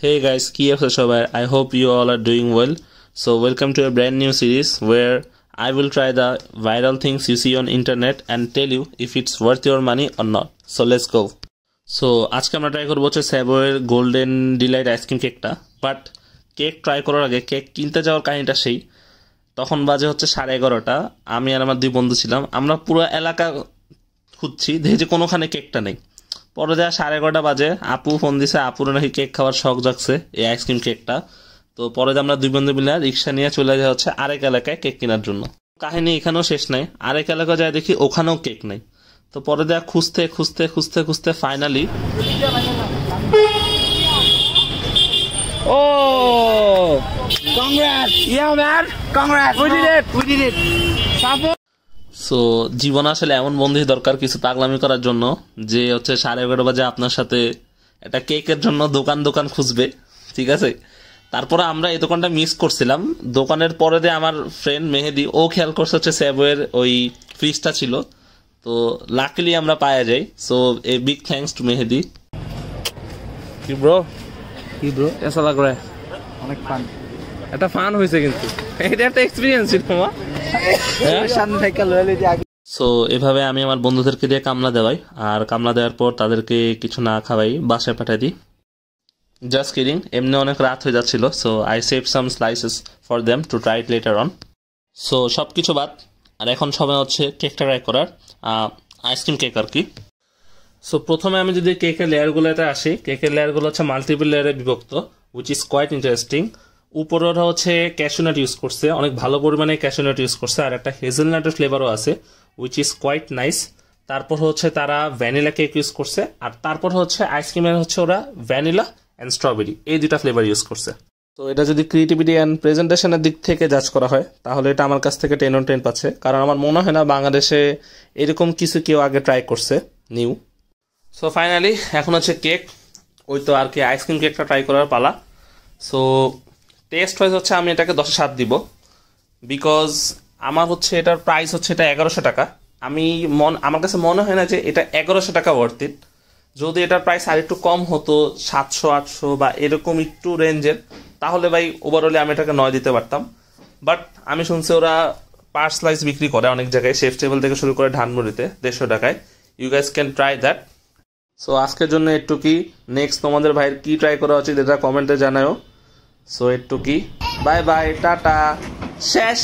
Hey guys, কি আছে সবাই? I hope you all are doing well. So welcome to a brand new series where I will try the viral things you see on internet and tell you if it's worth your money or not. So let's go. So আজকে আমরা try করব হচ্ছে স্যাভয়ের golden Deloitte ice cream কেকটা। But cake try করার আগে cake কিনতে যাওয়ার কাহিনীটা সেই তখন বাজে হচ্ছে 11:30টা। আমি আর আমার দুই বন্ধু ছিলাম, আমরা পুরো এলাকা খুঁজছি, দেখি যে কোনোখানে কেকটা নেই। পরে যা 11:30 বাজে আপু ফোন দিছে, আপুর নাকি কেক খাওয়ার শখ জাগছে এই আইসক্রিম কেকটা। তো পরে আমরা দুই বন্ধু মিলে রিক্সা নিয়ে চলে যাই হচ্ছে আরেক এলাকায় কেক কেনার জন্য। কাহিনী এখানেও শেষ নাই, আরেক এলাকায় যায় দেখি ওখানেও কেক নেই। তো পরে যা খুঁজতে খুঁজতে খুঁজতে খুঁজতে ফাইনালি সো জীবনে আসলে এমন বন্ধু দরকার কিছু পাগলামি করার জন্য, যে হচ্ছে 11:30 বাজে আপনার সাথে একটা কেকের জন্য দোকান দোকান খুঁজবে, ঠিক আছে। তারপরে আমরা এই দোকানটা মিস করছিলাম। দোকানের পরে দিয়ে আমার ফ্রেন্ড মেহেদি ও খেয়াল করছে হচ্ছে সেবয়ের ওই ফ্রিজটা ছিল, তো লাকিলি আমরা পাওয়া যাই। So a big thanks to Mehedi. কি ব্রো এসা লাগ রে? অনেক ফান, একটা ফান হয়েছে, কিন্তু এটা একটা এক্সপিরিয়েন্স ছিল মা। সো এভাবে আমি আমার বন্ধুদেরকে দিয়ে কামলা দেওয়াই, আর কামলা দেওয়ার পর তাদেরকে কিছু না খাওয়াই বাসায় পাঠিয়ে দিই। জাস্ট কিডিং, এমনি অনেক রাত হয়ে যাচ্ছিল। So I save some slices for them to try it later on. So সব কিছু বাদ, আর এখন সময় হচ্ছে কেকটা ট্রাই করার, আইসক্রিম কেক আর কি। সো প্রথমে আমি যদি কেকের লেয়ারগুলোতে আসি, কেকের লেয়ারগুলো হচ্ছে মাল্টিপল লেয়ারে বিভক্ত, উইচ ইজ কোয়াইট ইন্টারেস্টিং। উপরে ওরা হচ্ছে ক্যাশিউনাট ইউজ করছে, অনেক ভালো পরিমাণে ক্যাশিউনাট ইউজ করছে, আর একটা হেজেলনাটের ফ্লেভারও আছে, উইচ ইজ কোয়াইট নাইস। তারপর হচ্ছে তারা ভ্যানিলা কেক ইউজ করছে, আর তারপর হচ্ছে আইসক্রিমের হচ্ছে ওরা ভ্যানিলা অ্যান্ড স্ট্রবেরি এই দুটা ফ্লেভার ইউজ করছে। তো এটা যদি ক্রিয়েটিভিটি অ্যান্ড প্রেজেন্টেশনের দিক থেকে জাজ করা হয় তাহলে এটা আমার কাছ থেকে 10 on 10 পাচ্ছে, কারণ আমার মনে হয় না বাংলাদেশে এরকম কিছু কেউ আগে ট্রাই করছে নিউ। সো ফাইনালি এখন হচ্ছে কেক, ওই তো আর কি আইসক্রিম কেকটা ট্রাই করার পালা। সো টেস্ট ওয়াইজ হচ্ছে আমি এটাকে 10 এ 7 দিব, বিকজ আমার হচ্ছে এটার প্রাইস হচ্ছে এটা 1100 টাকা। আমার কাছে মনে হয় না যে এটা 1100 টাকা ওয়ার্থ ইট। যদি এটার প্রাইস আর একটু কম হতো 700-800 বা এরকম একটু রেঞ্জের, তাহলে ভাই ওভারঅলে আমি এটাকে 9 দিতে পারতাম। বাট আমি শুনছি ওরা পার স্লাইস বিক্রি করে অনেক জায়গায়, শেফ টেবল থেকে শুরু করে ধানমুড়িতে 150 টাকায়। You guys can try that. So আজকের জন্য একটু কি, নেক্সট তোমাদের ভাইয়ের কি ট্রাই করা উচিত এটা কমেন্টে জানাও। সো একটু কি, বাই বাই, টাটা, শেষ।